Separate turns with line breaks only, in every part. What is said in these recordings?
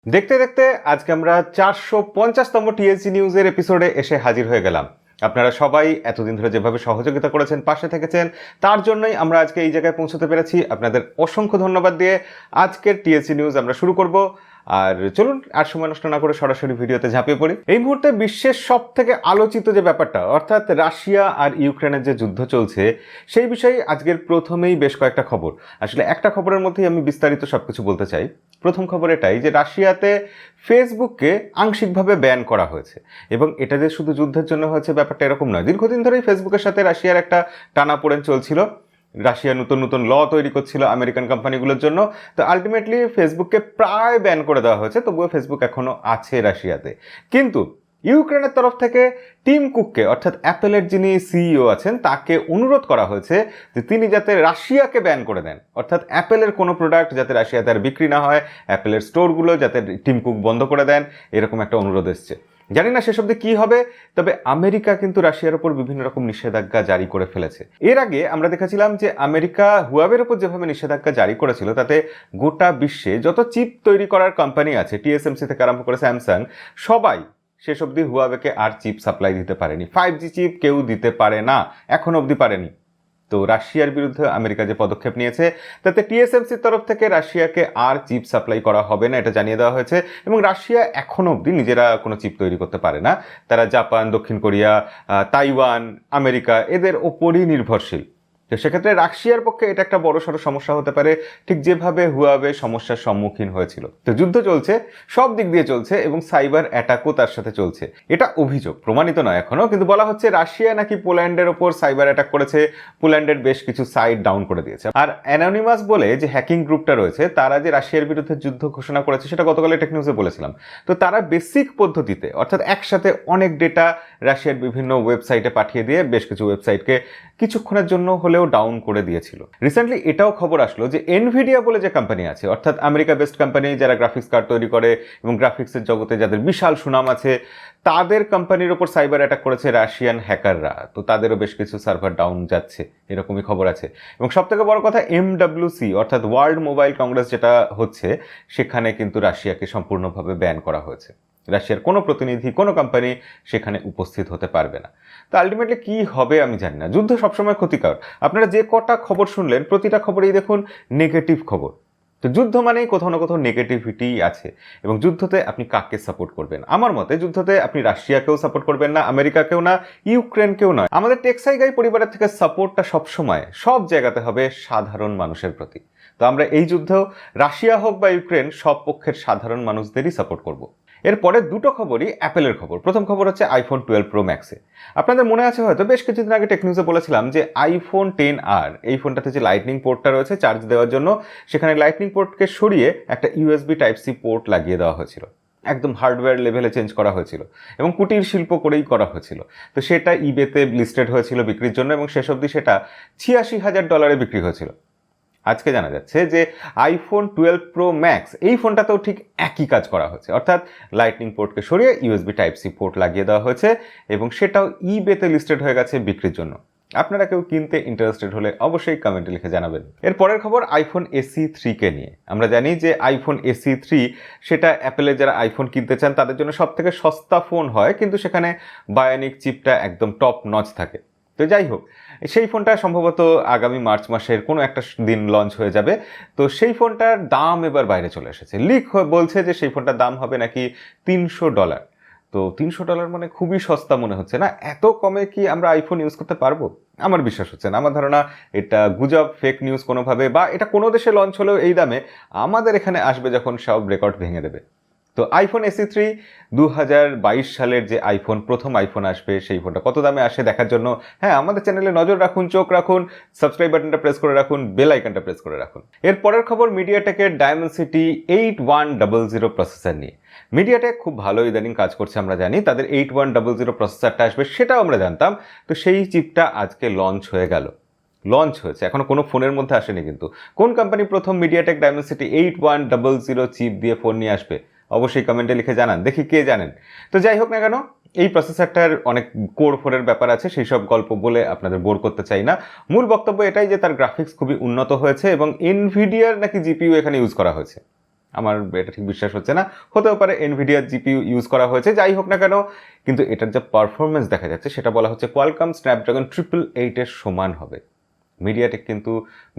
দেখতে দেখতে আজকে আমরা 450তম টিএসজি নিউজের এপিসোডে এসে হাজির হয়ে গেলাম। আপনারা সবাই এতদিন ধরে যেভাবে সহযোগিতা করেছেন, পাশে থেকেছেন, তার জন্যই আমরা আজকে এই জায়গায় পৌঁছতে পেরেছি। আপনাদের অসংখ্য ধন্যবাদ দিয়ে আজকের টিএসজি নিউজ আমরা শুরু করব। আর চলুন আর সময় নষ্ট না করে সরাসরি ভিডিওতে ঝাঁপিয়ে পড়ি। এই মুহূর্তে বিশ্বের সব থেকে আলোচিত যে ব্যাপারটা, অর্থাৎ রাশিয়া আর ইউক্রেনের যে যুদ্ধ চলছে, সেই বিষয়ে আজকের প্রথমেই বেশ কয়েকটা খবর। আসলে একটা খবরের মধ্যেই আমি বিস্তারিত সবকিছু বলতে চাই। প্রথম খবর এটাই যে রাশিয়াতে ফেসবুককে আংশিকভাবে ব্যান করা হয়েছে, এবং এটা যে শুধু যুদ্ধের জন্য হয়েছে ব্যাপারটা এরকম নয়। দীর্ঘদিন ধরেই ফেসবুকের সাথে রাশিয়ার একটা টানাপোড়েন চলছিল। রাশিয়া নতুন নতুন ল তৈরি করছিল আমেরিকান কোম্পানিগুলোর জন্য। তো আলটিমেটলি ফেসবুককে প্রায় ব্যান করে দেওয়া হয়েছে, তবুও ফেসবুক এখনো আছে রাশিয়াতে। কিন্তু ইউক্রেনের তরফ থেকে টিম কুককে, অর্থাৎ অ্যাপেলের যিনি সিইও আছেন, তাকে অনুরোধ করা হয়েছে যে তিনি যাতে রাশিয়াকে ব্যান করে দেন, অর্থাৎ অ্যাপেলের কোনো প্রোডাক্ট যাতে রাশিয়াতে আর বিক্রি না হয়, অ্যাপেলের স্টোরগুলো যাতে টিম কুক বন্ধ করে দেন, এরকম একটা অনুরোধ এসছে। জানি না শেষ অবধি কী হবে, তবে আমেরিকা কিন্তু রাশিয়ার ওপর বিভিন্ন রকম নিষেধাজ্ঞা জারি করে ফেলেছে। এর আগে আমরা দেখেছিলাম যে আমেরিকা হুয়াওয়ের ওপর যেভাবে নিষেধাজ্ঞা জারি করেছিল, তাতে গোটা বিশ্বে যত চিপ তৈরি করার কোম্পানি আছে, টিএসএমসি থেকে আরম্ভ করে স্যামসাং, সবাই শেষ অবধি হুয়াওয়েকে আর চিপ সাপ্লাই দিতে পারেনি। 5G চিপ কেউ দিতে পারে না, এখন অবধি পারেনি। তো রাশিয়ার বিরুদ্ধে আমেরিকা যে পদক্ষেপ নিয়েছে, তাতে টিএসএমসির তরফ থেকে রাশিয়াকে আর চিপ সাপ্লাই করা হবে না, এটা জানিয়ে দেওয়া হয়েছে। এবং রাশিয়া এখনো অবধি নিজেরা কোনো চিপ তৈরি করতে পারে না। তারা জাপান, দক্ষিণ কোরিয়া, তাইওয়ান, আমেরিকা এদের ওপরই নির্ভরশীল। তো সেক্ষেত্রে রাশিয়ার পক্ষে এটা একটা বড়সড় সমস্যা হতে পারে, ঠিক যেভাবে হুয়াওয়ে সমস্যার সম্মুখীন হয়েছিল। তো যুদ্ধ চলছে, সব দিক দিয়ে চলছে, এবং সাইবার অ্যাটাকও তার সাথে চলছে। এটা অভিযোগ, প্রমাণিত নয় এখনো, কিন্তু বলা হচ্ছে রাশিয়া নাকি পোল্যান্ডের ওপর সাইবার অ্যাটাক করেছে, পোল্যান্ডের বেশ কিছু সাইট ডাউন করে দিয়েছে। আর অ্যানোনিমাস বলে যে হ্যাকিং গ্রুপটা রয়েছে, তারা যে রাশিয়ার বিরুদ্ধে যুদ্ধ ঘোষণা করেছে, সেটা গতকাল টেক নিউজে বলেছিলাম। তো তারা বেসিক পদ্ধতিতে, অর্থাৎ একসাথে অনেক ডেটা রাশিয়ার বিভিন্ন ওয়েবসাইটে পাঠিয়ে দিয়ে বেশ কিছু ওয়েবসাইটকে কিছুক্ষণের জন্য হলেও ডাউন করে দিয়েছিল। রিসেন্টলি এটাও খবর আসলো যে এনভিডিয়া বলে যে কোম্পানি আছে, অর্থাৎ আমেরিকা বেসড কোম্পানি, যারা গ্রাফিক্স কার্ড তৈরি করে এবং গ্রাফিক্সের জগতে যাদের বিশাল সুনাম আছে, তাদের কোম্পানির ওপর সাইবার অ্যাটাক করেছে রাশিয়ান হ্যাকাররা। তো তাদেরও বেশ কিছু সার্ভার ডাউন যাচ্ছে, এরকমই খবর আছে। এবং সবথেকে বড় কথা, এমডব্লিউসি অর্থাৎ ওয়ার্ল্ড মোবাইল কংগ্রেস যেটা হচ্ছে, সেখানে কিন্তু রাশিয়াকে সম্পূর্ণভাবে ব্যান করা হয়েছে। রাশিয়ার কোনো প্রতিনিধি, কোনো কোম্পানি সেখানে উপস্থিত হতে পারবে না। তো আলটিমেটলি কী হবে আমি জানি না। যুদ্ধ সবসময় ক্ষতিকর। আপনারা যে কটা খবর শুনলেন, প্রতিটা খবরেই দেখুন নেগেটিভ খবর। তো যুদ্ধ মানেই কোথাও না কোথাও নেগেটিভিটি আছে, এবং যুদ্ধতে আপনি কাকে সাপোর্ট করবেন? আমার মতে যুদ্ধতে আপনি রাশিয়াকেও সাপোর্ট করবেন না, আমেরিকাকেও না, ইউক্রেনকেও নয়। আমাদের টেক্সাই গাই পরিবারের থেকে সাপোর্টটা সবসময় সব জায়গাতে হবে সাধারণ মানুষের প্রতি। তো আমরা এই যুদ্ধেও রাশিয়া হোক বা ইউক্রেন, সব পক্ষের সাধারণ মানুষদেরই সাপোর্ট করব। এরপরে দুটো খবরই অ্যাপেলের খবর। প্রথম খবর হচ্ছে আইফোন 12 প্রো ম্যাক্সে। আপনাদের মনে আছে হয়তো, বেশ কিছুদিন আগে টেক নিউজে বলেছিলাম যে আইফোন 10R, এই ফোনটাতে যে লাইটনিং পোর্টটা রয়েছে চার্জ দেওয়ার জন্য, সেখানে লাইটনিং পোর্টকে সরিয়ে একটা ইউএসবি টাইপ সি পোর্ট লাগিয়ে দেওয়া হয়েছিল। একদম হার্ডওয়্যার লেভেলে চেঞ্জ করা হয়েছিল, এবং কুটির শিল্প করেই করা হয়েছিল। তো সেটা ইবেতে লিস্টেড হয়েছিল বিক্রির জন্য, এবং শেষ অবধি সেটা $86,000 বিক্রি হয়েছিল। আজকে জানা যাচ্ছে যে আইফোন 12 প্রো ম্যাক্স, এই ফোনটাতেও ঠিক একই কাজ করা হয়েছে, অর্থাৎ লাইটনিং পোর্টকে সরিয়ে ইউএসবি টাইপ সি পোর্ট লাগিয়ে দেওয়া হয়েছে, এবং সেটাও ইবেতে লিস্টেড হয়ে গেছে বিক্রির জন্য। আপনারা কেউ কিনতে ইন্টারেস্টেড হলে অবশ্যই কমেন্টে লিখে জানাবেন। এর পরের খবর আইফোন SE3 নিয়ে। আমরা জানি যে আইফোন SE3 সেটা অ্যাপেলের যারা আইফোন কিনতে চান তাদের জন্য সব থেকে সস্তা ফোন হয়, কিন্তু সেখানে বায়োনিক চিপটা একদম টপ নচ থাকে। তো যাই হোক, সেই ফোনটা সম্ভবত আগামী মার্চ মাসের কোনো একটা দিন লঞ্চ হয়ে যাবে। তো সেই ফোনটার দাম এবার বাইরে চলে এসেছে। লিক বলছে যে সেই ফোনটার দাম হবে নাকি $300। তো $300 মানে খুবই সস্তা মনে হচ্ছে না? এত কমে কি আমরা আইফোন ইউজ করতে পারবো? আমার বিশ্বাস হচ্ছে না। আমার ধারণা এটা গুজব, ফেক নিউজ কোনোভাবে, বা এটা কোনো দেশে লঞ্চ হলেও এই দামে আমাদের এখানে আসবে যখন সব রেকর্ড ভেঙে দেবে। তো আইফোন SE3 2022 সালের যে আইফোন, প্রথম আইফোন আসবে, সেই ফোনটা কত দামে আসে দেখার জন্য হ্যাঁ, আমাদের চ্যানেলে নজর রাখুন, চোখ রাখুন, সাবস্ক্রাইব বাটনটা প্রেস করে রাখুন, বেল আইকনটা প্রেস করে রাখুন। এর পরের খবর মিডিয়াটেকের ডায়মেনসিটি 8100 প্রসেসর নিয়ে। মিডিয়াটেক খুব ভালো ইদানিং কাজ করছে, আমরা জানি। তাদের 8100 প্রসেসরটা আসবে, সেটাও আমরা জানতাম। তো সেই চিপটা আজকে লঞ্চ হয়ে গেল, লঞ্চ হয়েছে, এখনো কোনো ফোনের মধ্যে আসেনি। কিন্তু কোন কোম্পানি প্রথম মিডিয়াটেক ডায়মেনসিটি 8100 চিপ দিয়ে ফোন নিয়ে আসবে? অবশ্যই কমেন্টে লিখে জানান, দেখি কে জানেন। তো যাই হোক না কেন, এই প্রসেসরটার অনেক কোর ফোরের ব্যাপার আছে, সেই সব গল্প বলে আপনাদের বোর করতে চাই না। মূল বক্তব্য এটাই যে তার গ্রাফিক্স খুবই উন্নত হয়েছে, এবং এনভিডিয়ার নাকি জিপিইউ এখানে ইউজ করা হয়েছে। আমার এটা ঠিক বিশ্বাস হচ্ছে না। হতেও পারে এনভিডিয়ার জিপিইউ ইউজ করা হয়েছে, যাই হোক না কেন, কিন্তু এটার যে পারফরমেন্স দেখা যাচ্ছে সেটা বলা হচ্ছে কোয়ালকম স্ন্যাপড্রাগন 888 এর সমান হবে। মিডিয়াটেক কিন্তু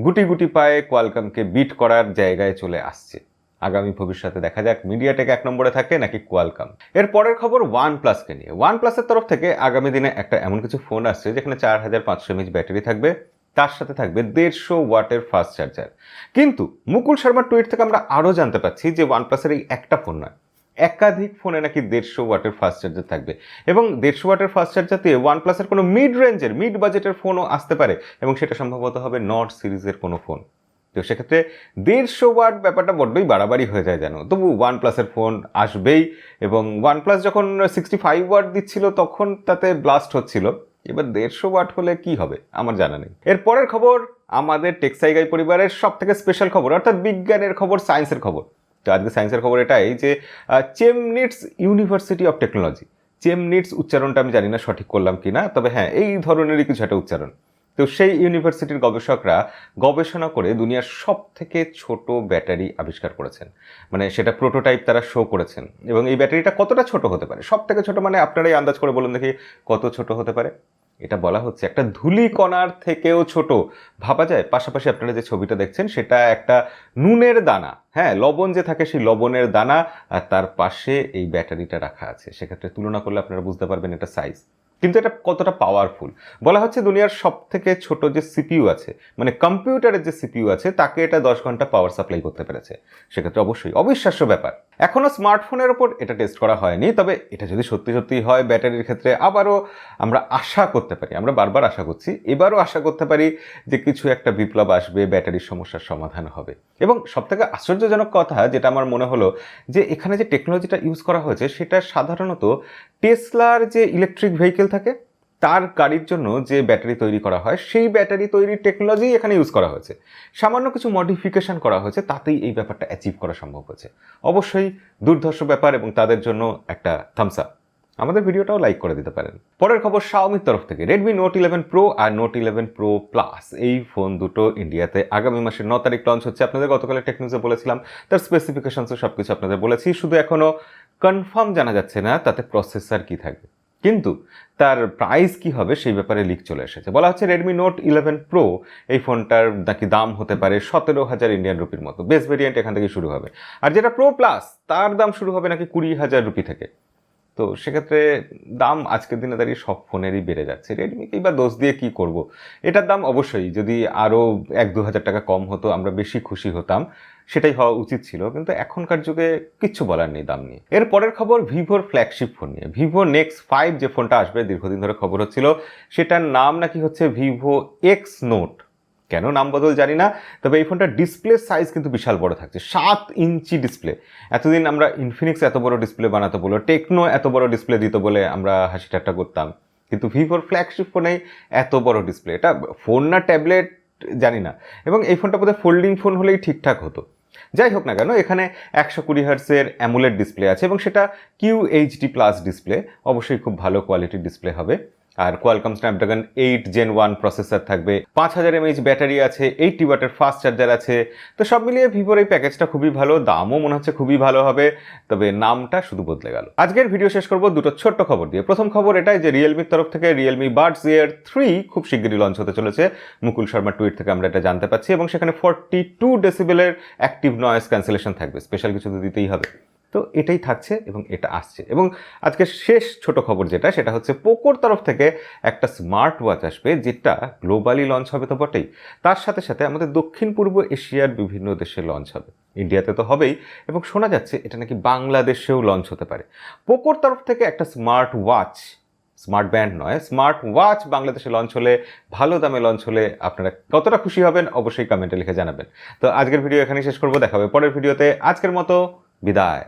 গুটি গুটি পায়ে কোয়ালকমকে বিট করার জায়গায় চলে আসছে। আগামী ভবিষ্যতে দেখা যাক মিডিয়াটেক 1 নম্বরে থাকে নাকি কোয়ালকম। এর পরের খবর ওয়ানপ্লাসকে নিয়ে। ওয়ানপ্লাসের তরফ থেকে আগামী দিনে একটা এমন কিছু ফোন আসছে যেখানে 4500 mAh ব্যাটারি থাকবে, তার সাথে থাকবে 150 ওয়াটের ফাস্ট চার্জার। কিন্তু মুকুল শর্মার টুইট থেকে আমরা আরও জানতে পাচ্ছি যে ওয়ানপ্লাসের এই একটা ফোন নয়, একাধিক ফোনে নাকি 150 ওয়াটের ফাস্ট চার্জার থাকবে, এবং 150 ওয়াটের ফাস্ট চার্জার দিয়ে ওয়ানপ্লাসের কোনো মিড রেঞ্জের মিড বাজেটের ফোনও আসতে পারে, এবং সেটা সম্ভবত হবে নট সিরিজের কোনো ফোন। তো সেক্ষেত্রে 150 ওয়াট ব্যাপারটা বড্ডই বাড়াবাড়ি হয়ে যায় যেন। তবু ওয়ানপ্লাসের ফোন আসবেই, এবং ওয়ানপ্লাস যখন 65 ওয়াট দিচ্ছিল তখন তাতে ব্লাস্ট হচ্ছিল, এবার 150 ওয়াট হলে কি হবে আমার জানা নেই। এর পরের খবর আমাদের টেক্সাইগাই পরিবারের সব থেকে স্পেশাল খবর, অর্থাৎ বিজ্ঞানের খবর, সায়েন্সের খবর। তো আজকে সায়েন্সের খবর এটাই যে চেমনিটস ইউনিভার্সিটি অফ টেকনোলজি, চেমনিটস উচ্চারণটা আমি জানি না সঠিক করলাম কি না, তবে হ্যাঁ এই ধরনেরই কিছু একটা উচ্চারণ। তো সেই ইউনিভার্সিটির গবেষকরা গবেষণা করে দুনিয়ার সব থেকে ছোট ব্যাটারি আবিষ্কার করেছেন, মানে সেটা প্রোটোটাইপ তারা শো করেছেন। এবং এই ব্যাটারিটা কতটা ছোট হতে পারে, সব থেকে ছোট মানে আপনারাই আন্দাজ করে বলুন দেখি কত ছোট হতে পারে। এটা বলা হচ্ছে একটা ধূলিকণার থেকেও ছোট ভাবা যায়। পাশাপাশি আপনারা যে ছবিটা দেখছেন সেটা একটা নুনের দানা, হ্যাঁ লবণ যে থাকে সেই লবণের দানা, আর তার পাশে এই ব্যাটারিটা রাখা আছে। সেক্ষেত্রে তুলনা করলে আপনারা বুঝতে পারবেন এটা সাইজ। কিন্তু এটা কতটা পাওয়ারফুল, বলা হচ্ছে দুনিয়ার সব থেকে ছোট যে সিপিইউ আছে, মানে কম্পিউটারের যে সিপিইউ আছে, তাকে এটা 10 ঘন্টা পাওয়ার সাপ্লাই করতে পেরেছে। সেক্ষেত্রে অবশ্যই অবিশ্বাস্য ব্যাপার। এখনও স্মার্টফোনের ওপর এটা টেস্ট করা হয়নি, তবে এটা যদি সত্যি সত্যি হয় ব্যাটারির ক্ষেত্রে আবারও আমরা আশা করতে পারি, আমরা বারবার আশা করছি, এবারও আশা করতে পারি যে কিছু একটা বিপ্লব আসবে, ব্যাটারির সমস্যার সমাধান হবে। এবং সবথেকে আশ্চর্যজনক কথা যেটা আমার মনে হলো, যে এখানে যে টেকনোলজিটা ইউজ করা হয়েছে সেটা সাধারণত টেসলার যে ইলেকট্রিক ভেহিকেল থাকে তার গাড়ির জন্য যে ব্যাটারি তৈরি করা হয় সেই ব্যাটারি তৈরির টেকনোলজি এখানে ইউজ করা হয়েছে। সামান্য কিছু মডিফিকেশন করা হয়েছে, তাতেই এই ব্যাপারটা অ্যাচিভ করা সম্ভব হয়েছে। অবশ্যই দুর্ধর্ষ ব্যাপার, এবং তাদের জন্য একটা থামস আপ। আমাদের ভিডিওটাও লাইক করে দিতে পারেন। পরের খবর শাওমির তরফ থেকে রেডমি নোট 11 প্রো আর নোট 11 প্রো প্লাস এই ফোন দুটো ইন্ডিয়াতে আগামী মাসের 9 তারিখ লঞ্চ হচ্ছে। আপনাদের গতকালে টেকনিউজে বলেছিলাম, তার স্পেসিফিকেশনসও সব কিছু আপনাদের বলেছি, শুধু এখনও কনফার্ম জানা যাচ্ছে না তাতে প্রসেসর কি থাকবে, কিন্তু তার প্রাইস কি হবে সেই ব্যাপারে লিক চলে এসেছে। বলা হচ্ছে রেডমি নোট 11 প্রো এই ফোনটার নাকি দাম হতে পারে 17,000 ইন্ডিয়ান রুপির মতো, বেস ভেরিয়েন্ট এখান থেকে শুরু হবে। আর যেটা প্রো প্লাস তার দাম শুরু হবে নাকি 20,000 রুপি থেকে। তো সেক্ষেত্রে দাম আজকের দিনে দাঁড়িয়ে সব ফোনেরই বেড়ে যাচ্ছে, রেডমিকেই বা দোষ দিয়ে কি করব। এটার দাম অবশ্যই যদি আরও 1-2 হাজার টাকা কম হতো আমরা বেশি খুশি হতাম, সেটাই হওয়া উচিত ছিল, কিন্তু এখনকার যুগে কিচ্ছু বলার নেই দাম নিয়ে। এর পরের খবর ভিভোর ফ্ল্যাগশিপ ফোন নিয়ে। ভিভো নেক্সট 5 যে ফোনটা আসবে, দীর্ঘদিন ধরে খবর হচ্ছিল, সেটার নাম নাকি হচ্ছে ভিভো এক্স নোট। কেন নাম বদল জানি না, তবে এই ফোনটার ডিসপ্লে সাইজ কিন্তু বিশাল বড় থাকছে, 7 ইঞ্চি ডিসপ্লে। এতদিন আমরা ইনফিনিক্স এত বড় ডিসপ্লে বানাতো বলে, টেকনো এত বড় ডিসপ্লে দিত বলে আমরা হাসি ঠাট্টা করতাম, কিন্তু ভিভোর ফ্ল্যাগশিপ ফোনেই এত বড় ডিসপ্লে। এটা ফোন না ট্যাবলেট জানি না, এবং এই ফোনটা বোধহয় ফোল্ডিং ফোন হলেই ঠিকঠাক হতো। যাই হোক না কেন, এখানে 120 হার্টজের অ্যামোলেড ডিসপ্লে আছে, এবং সেটা QHD+ ডিসপ্লে, অবশ্যই খুব ভালো কোয়ালিটির ডিসপ্লে হবে। আর কোয়ালকম স্ন্যাপড্রাগন 8 Gen 1 প্রসেসর থাকবে, 5000 mAh ব্যাটারি আছে, 80 ওয়াটের ফাস্ট চার্জার আছে। তো সব মিলিয়ে ভিভোর এই প্যাকেজটা খুবই ভালো, দামও মনে হচ্ছে খুবই ভালো হবে, তবে নামটা শুধু বদলে গেল। আজকের ভিডিও শেষ করব দুটো ছোট্ট খবর দিয়ে। প্রথম খবর এটাই যে রিয়েলমির তরফ থেকে রিয়েলমি বাডস এয়ার 3 খুব শিগগিরই লঞ্চ হতে চলেছে। মুকুল শর্মার টুইট থেকে আমরা এটা জানতে পাচ্ছি, এবং সেখানে 42 ডেসিবেলের অ্যাক্টিভ নয়েজ ক্যান্সেলেশন থাকবে, স্পেশাল কিছু তো দিতেই হবে। তো এটাই থাকছে এবং এটা আসছে। এবং আজকে শেষ ছোট খবর যেটা, সেটা হচ্ছে পোকোর তরফ থেকে একটা স্মার্ট ওয়াচ আসবে, যেটা গ্লোবালি লঞ্চ হবে তো বটেই, তার সাথে সাথে আমাদের দক্ষিণ পূর্ব এশিয়ার বিভিন্ন দেশে লঞ্চ হবে, ইন্ডিয়াতে তো হবেই, এবং শোনা যাচ্ছে এটা নাকি বাংলাদেশেও লঞ্চ হতে পারে। পোকোর তরফ থেকে একটা স্মার্ট ওয়াচ, স্মার্ট ব্যান্ড নয়, স্মার্ট ওয়াচ বাংলাদেশে লঞ্চ হলে, ভালো দামে লঞ্চ হলে আপনারা কতটা খুশি হবেন অবশ্যই কমেন্টে লিখে জানাবেন। তো আজকের ভিডিও এখানেই শেষ করবো, দেখা হবে পরের ভিডিওতে। আজকের মতো বিদায়।